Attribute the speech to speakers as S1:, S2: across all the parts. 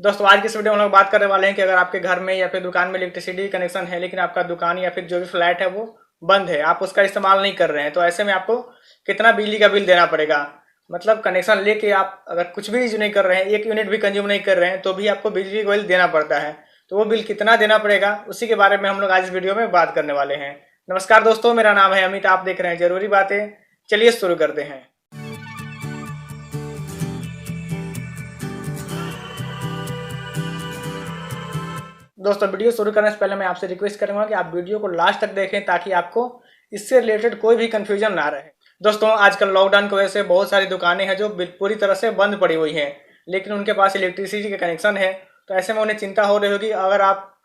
S1: दोस्तों आज की इस वीडियो में हम लोग बात करने वाले हैं कि अगर आपके घर में या फिर दुकान में इलेक्ट्रिसिटी कनेक्शन है लेकिन आपका दुकान या फिर जो भी फ्लैट है वो बंद है, आप उसका इस्तेमाल नहीं कर रहे हैं, तो ऐसे में आपको कितना बिजली का बिल देना पड़ेगा। मतलब कनेक्शन लेके आप अगर कुछ भी यूज नहीं कर रहे हैं, 1 यूनिट भी कंज्यूम नहीं कर रहे हैं, तो भी आपको बिजली का बिल देना पड़ता है। तो वो बिल कितना देना पड़ेगा उसी के बारे में हम लोग आज इस वीडियो में बात करने वाले हैं। नमस्कार दोस्तों, मेरा नाम है अमित, आप देख रहे हैं जरूरी बातें। चलिए शुरू करते हैं। दोस्तों वीडियो शुरू करने से पहले मैं आपसे रिक्वेस्ट करूंगा कि आप वीडियो को लास्ट तक देखें ताकि आपको इससे रिलेटेड कोई भी कंफ्यूजन ना रहे। दोस्तों आजकल लॉकडाउन की वजह से बहुत सारी दुकानें हैं जो पूरी तरह से बंद पड़ी हुई हैं, लेकिन उनके पास इलेक्ट्रिसिटी का कनेक्शन है। तो ऐसे में उन्हें चिंता हो रही होगी अगर आप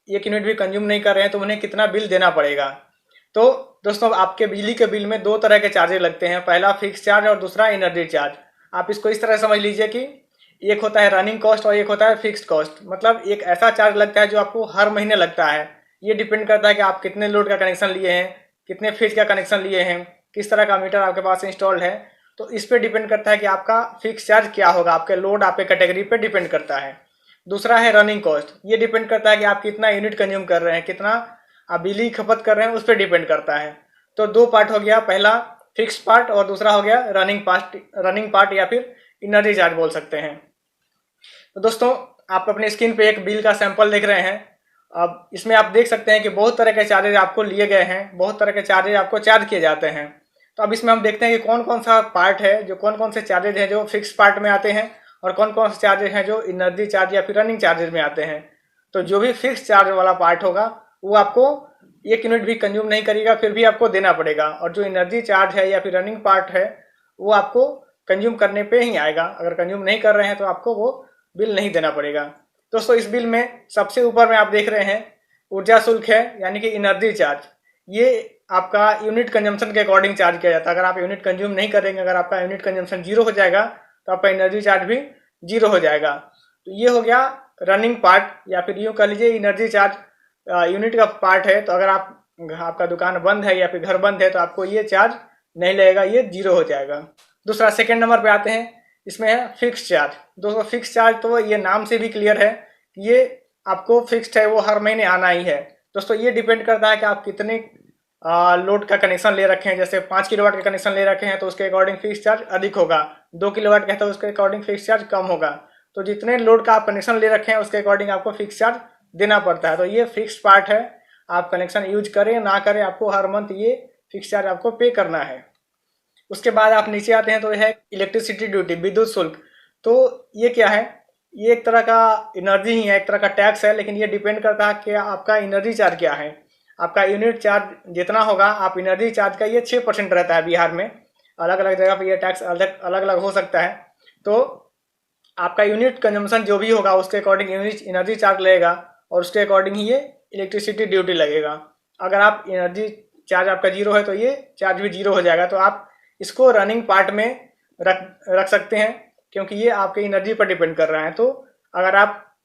S1: 1 यूनिट भी कंज्यूम नहीं कर रहे हैं तो उन्हें कितना बिल देना पड़ेगा। तो दोस्तों आपके बिजली के बिल में 2 तरह के चार्जेस लगते हैं, पहला फिक्स चार्ज और दूसरा एनर्जी चार्ज। आप इसको इस तरह समझ लीजिए कि एक होता है रनिंग कॉस्ट और एक होता है फिक्स्ड कॉस्ट। मतलब एक ऐसा चार्ज लगता है जो आपको हर महीने लगता है। ये डिपेंड करता है कि आप कितने लोड का कनेक्शन लिए हैं, कितने फेज का कनेक्शन लिए हैं, किस तरह का मीटर आपके पास इंस्टॉल्ड है। तो इस पे डिपेंड करता है कि आपका फिक्स चार्ज क्या होगा, आपके लोड आपके कैटेगरी पे डिपेंड करता है। दूसरा है रनिंग कॉस्ट, ये डिपेंड करता है कि आप कितना यूनिट कंज्यूम कर रहे हैं, कितना आप बिजली खपत कर रहे हैं, उस पर डिपेंड करता है। तो 2 पार्ट हो गया, पहला फिक्स पार्ट और दूसरा हो गया रनिंग पार्ट या फिर एनर्जी चार्ज बोल सकते हैं। तो दोस्तों आप अपने स्क्रीन पे एक बिल का सैंपल देख रहे हैं। अब इसमें आप देख सकते हैं कि बहुत तरह के चार्जेज आपको लिए गए हैं, बहुत तरह के चार्जेज आपको चार्ज किए जाते हैं। तो अब इसमें हम देखते हैं कि कौन कौन सा पार्ट है, जो कौन कौन से चार्जेज हैं जो फिक्स पार्ट में आते हैं और कौन कौन से चार्जेज हैं जो एनर्जी चार्ज या फिर रनिंग चार्जेज में आते हैं। तो जो भी फिक्स चार्ज वाला पार्ट होगा वो आपको 1 यूनिट भी कंज्यूम नहीं करेगा फिर भी आपको देना पड़ेगा, और जो एनर्जी चार्ज है या फिर रनिंग पार्ट है वो आपको कंज्यूम करने पे ही आएगा। अगर कंज्यूम नहीं कर रहे हैं तो आपको वो बिल नहीं देना पड़ेगा। दोस्तों इस बिल में सबसे ऊपर में आप देख रहे हैं ऊर्जा शुल्क है, यानी कि एनर्जी चार्ज। ये आपका यूनिट कंजम्पशन के अकॉर्डिंग चार्ज किया जाता है। अगर आप यूनिट कंज्यूम नहीं करेंगे, अगर आपका यूनिट कंजम्पशन 0 हो जाएगा तो आपका एनर्जी चार्ज भी 0 हो जाएगा। तो ये हो गया रनिंग पार्ट, या फिर यूँ कह लीजिए एनर्जी चार्ज यूनिट का पार्ट है। तो अगर आपका दुकान बंद है या फिर घर बंद है तो आपको ये चार्ज नहीं लगेगा, ये 0 हो जाएगा। दूसरा सेकेंड नंबर पे आते हैं, इसमें है फिक्स चार्ज। दोस्तों फिक्स चार्ज तो ये नाम से भी क्लियर है कि ये आपको फिक्स्ड है, वो हर महीने आना ही है। दोस्तों ये डिपेंड करता है कि आप कितने लोड का कनेक्शन ले रखे हैं। जैसे 5 किलोवाट का कनेक्शन ले रखे हैं तो उसके अकॉर्डिंग फिक्स चार्ज अधिक होगा, 2 किलोवाट का है तो उसके अकॉर्डिंग फिक्स चार्ज कम होगा। तो जितने लोड का आप कनेक्शन ले रखे हैं उसके अकॉर्डिंग आपको फिक्स चार्ज देना पड़ता है। तो ये फिक्स पार्ट है, आप कनेक्शन यूज करें ना करें आपको हर मंथ ये फिक्स चार्ज आपको पे करना है। उसके बाद आप नीचे आते हैं तो यह है इलेक्ट्रिसिटी ड्यूटी, विद्युत शुल्क। तो ये क्या है, ये एक तरह का एनर्जी ही है, एक तरह का टैक्स है, लेकिन ये डिपेंड करता है कि आपका एनर्जी चार्ज क्या है। आपका यूनिट चार्ज जितना होगा, आप एनर्जी चार्ज का ये 6% रहता है बिहार में। अलग अलग जगह पे ये टैक्स अलग अलग हो सकता है। तो आपका यूनिट कंजम्पशन जो भी होगा उसके अकॉर्डिंग एनर्जी चार्ज लगेगा और उसके अकॉर्डिंग ही ये इलेक्ट्रिसिटी ड्यूटी लगेगा। अगर आप एनर्जी चार्ज आपका 0 है तो ये चार्ज भी 0 हो जाएगा। तो आप इसको रनिंग पार्ट में रख सकते हैं, क्योंकि ये आपके एनर्जी पर डिपेंड कर रहा है। तो अगर आप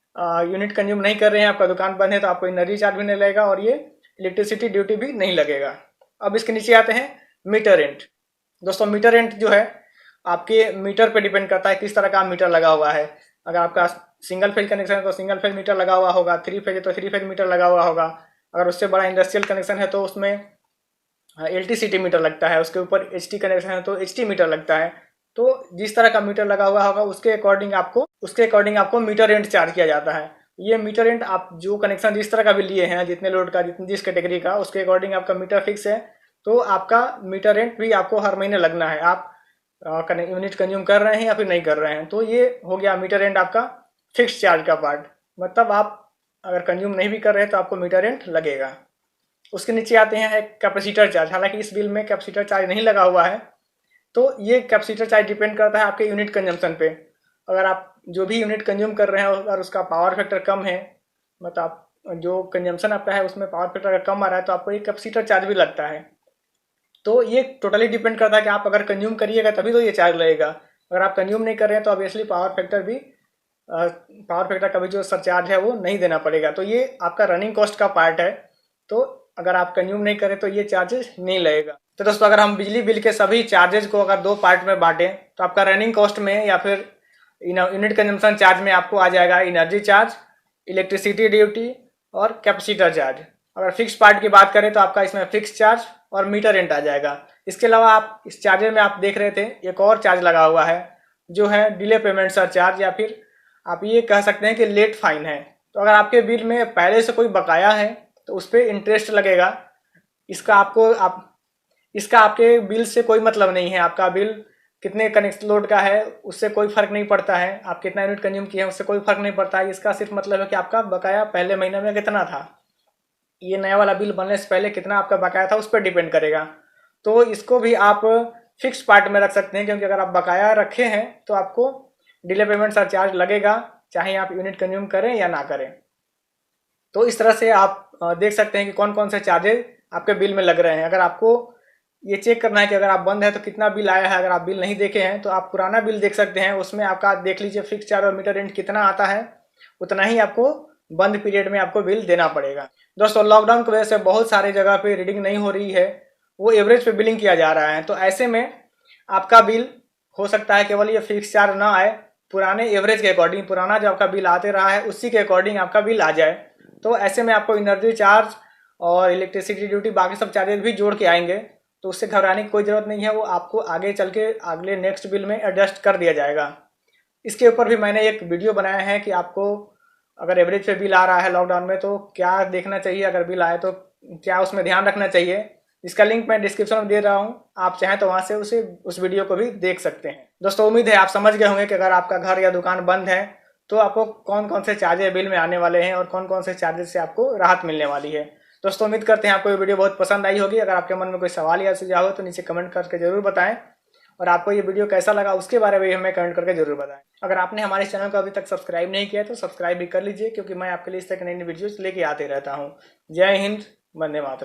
S1: यूनिट कंज्यूम नहीं कर रहे हैं, आपका दुकान बंद है, तो आपको एनर्जी चार्ज भी नहीं लगेगा और ये इलेक्ट्रिसिटी ड्यूटी भी नहीं लगेगा। अब इसके नीचे आते हैं मीटर रेंट। दोस्तों मीटर रेंट जो है आपके मीटर पे डिपेंड करता है किस तरह का मीटर लगा हुआ है। अगर आपका सिंगल फेज कनेक्शन है तो सिंगल फेज मीटर लगा हुआ होगा, 3 फेज है तो 3 फेज मीटर लगा हुआ होगा। अगर उससे बड़ा इंडस्ट्रियल कनेक्शन है तो उसमें LTCT मीटर लगता है, उसके ऊपर HT कनेक्शन है तो HT मीटर लगता है। तो जिस तरह का मीटर लगा हुआ होगा उसके अकॉर्डिंग आपको मीटर रेंट चार्ज किया जाता है। ये मीटर रेंट आप जो कनेक्शन जिस तरह का भी लिए हैं, जितने लोड का, जिस कैटेगरी का, उसके अकॉर्डिंग आपका मीटर फिक्स है। तो आपका मीटर रेंट भी आपको हर महीने लगना है, आप यूनिट कंज्यूम कर रहे हैं या फिर नहीं कर रहे हैं। तो ये हो गया मीटर रेंट आपका फिक्स चार्ज का पार्ट। मतलब आप अगर कंज्यूम नहीं भी कर रहे हैं तो आपको मीटर रेंट लगेगा। उसके नीचे आते हैं एक कैपेसिटर चार्ज। हालांकि इस बिल में कैपेसिटर चार्ज नहीं लगा हुआ है। तो ये कैपेसिटर चार्ज डिपेंड करता है आपके यूनिट कंजम्पशन पे। अगर आप जो भी यूनिट कंज्यूम कर रहे हैं और उसका पावर फैक्टर कम है, मतलब जो कंजम्पशन आपका है उसमें पावर फैक्टर अगर कम आ रहा है तो आपको एक कैपेसिटर चार्ज भी लगता है। तो ये टोटली डिपेंड करता है कि आप अगर कंज्यूम करिएगा तभी तो ये चार्ज लगेगा। अगर आप कंज्यूम नहीं कर रहे हैं तो ऑब्वियसली पावर फैक्टर का भी जो सरचार्ज है वो नहीं देना पड़ेगा। तो ये आपका रनिंग कॉस्ट का पार्ट है। तो अगर आप कंज्यूम नहीं करें तो ये चार्जेस नहीं लगेगा। तो दोस्तों अगर हम बिजली बिल के सभी चार्जेस को अगर 2 पार्ट में बांटें तो आपका रनिंग कॉस्ट में या फिर यूनिट कंजम्पशन चार्ज में आपको आ जाएगा एनर्जी चार्ज, इलेक्ट्रिसिटी ड्यूटी और कैपेसिटर चार्ज। अगर फिक्स पार्ट की बात करें तो आपका इसमें फिक्स चार्ज और मीटर रेंट आ जाएगा। इसके अलावा आप इस चार्जर में आप देख रहे थे एक और चार्ज लगा हुआ है जो है डिले पेमेंट चार्ज, या फिर आप ये कह सकते हैं कि लेट फाइन है। तो अगर आपके बिल में पहले से कोई बकाया है तो उस पर इंटरेस्ट लगेगा। इसका आपके बिल से कोई मतलब नहीं है। आपका बिल कितने कनेक्शन लोड का है उससे कोई फर्क नहीं पड़ता है, आप कितना यूनिट कंज्यूम किए हैं उससे कोई फर्क नहीं पड़ता है। इसका सिर्फ मतलब है कि आपका बकाया पहले महीने में कितना था, ये नया वाला बिल बनने से पहले कितना आपका बकाया था उस पर डिपेंड करेगा। तो इसको भी आप फिक्स पार्ट में रख सकते हैं, क्योंकि अगर आप बकाया रखे हैं तो आपको डिले पेमेंट चार्ज लगेगा, चाहे आप यूनिट कंज्यूम करें या ना करें। तो इस तरह से आप देख सकते हैं कि कौन कौन से चार्जेस आपके बिल में लग रहे हैं। अगर आपको ये चेक करना है कि अगर आप बंद है तो कितना बिल आया है, अगर आप बिल नहीं देखे हैं तो आप पुराना बिल देख सकते हैं, उसमें आपका देख लीजिए फिक्स चार्ज और मीटर रेंट कितना आता है, उतना ही आपको बंद पीरियड में आपको बिल देना पड़ेगा। दोस्तों लॉकडाउन की वजह से बहुत सारी जगह पे रीडिंग नहीं हो रही है, वो एवरेज पे बिलिंग किया जा रहा है। तो ऐसे में आपका बिल हो सकता है केवल ये फिक्स चार्ज ना आए, पुराने एवरेज के अकॉर्डिंग, पुराना जो आपका बिल आते रहा है उसी के अकॉर्डिंग आपका बिल आ जाए। तो ऐसे में आपको एनर्जी चार्ज और इलेक्ट्रिसिटी ड्यूटी बाकी सब चार्जेस भी जोड़ के आएंगे, तो उससे घबराने की कोई ज़रूरत नहीं है, वो आपको आगे चल के अगले नेक्स्ट बिल में एडजस्ट कर दिया जाएगा। इसके ऊपर भी मैंने एक वीडियो बनाया है कि आपको अगर एवरेज पे बिल आ रहा है लॉकडाउन में तो क्या देखना चाहिए, अगर बिल आए तो क्या उसमें ध्यान रखना चाहिए। इसका लिंक मैं डिस्क्रिप्शन में दे रहा हूँ, आप चाहें तो वहाँ से उस वीडियो को भी देख सकते हैं। दोस्तों उम्मीद है आप समझ गए होंगे कि अगर आपका घर या दुकान बंद है तो आपको कौन कौन से चार्जेस बिल में आने वाले हैं और कौन कौन से चार्जेस से आपको राहत मिलने वाली है। दोस्तों उम्मीद करते हैं आपको ये वीडियो बहुत पसंद आई होगी। अगर आपके मन में कोई सवाल या सुझाव हो तो नीचे कमेंट करके जरूर बताएं, और आपको ये वीडियो कैसा लगा उसके बारे में हमें कमेंट करके जरूर बताएं। अगर आपने हमारे चैनल को अभी तक सब्सक्राइब नहीं किया तो सब्सक्राइब भी कर लीजिए, क्योंकि मैं आपके लिए इस तरह की नई वीडियोस लेके आते रहता हूँ। जय हिंद, वंदे मातरम।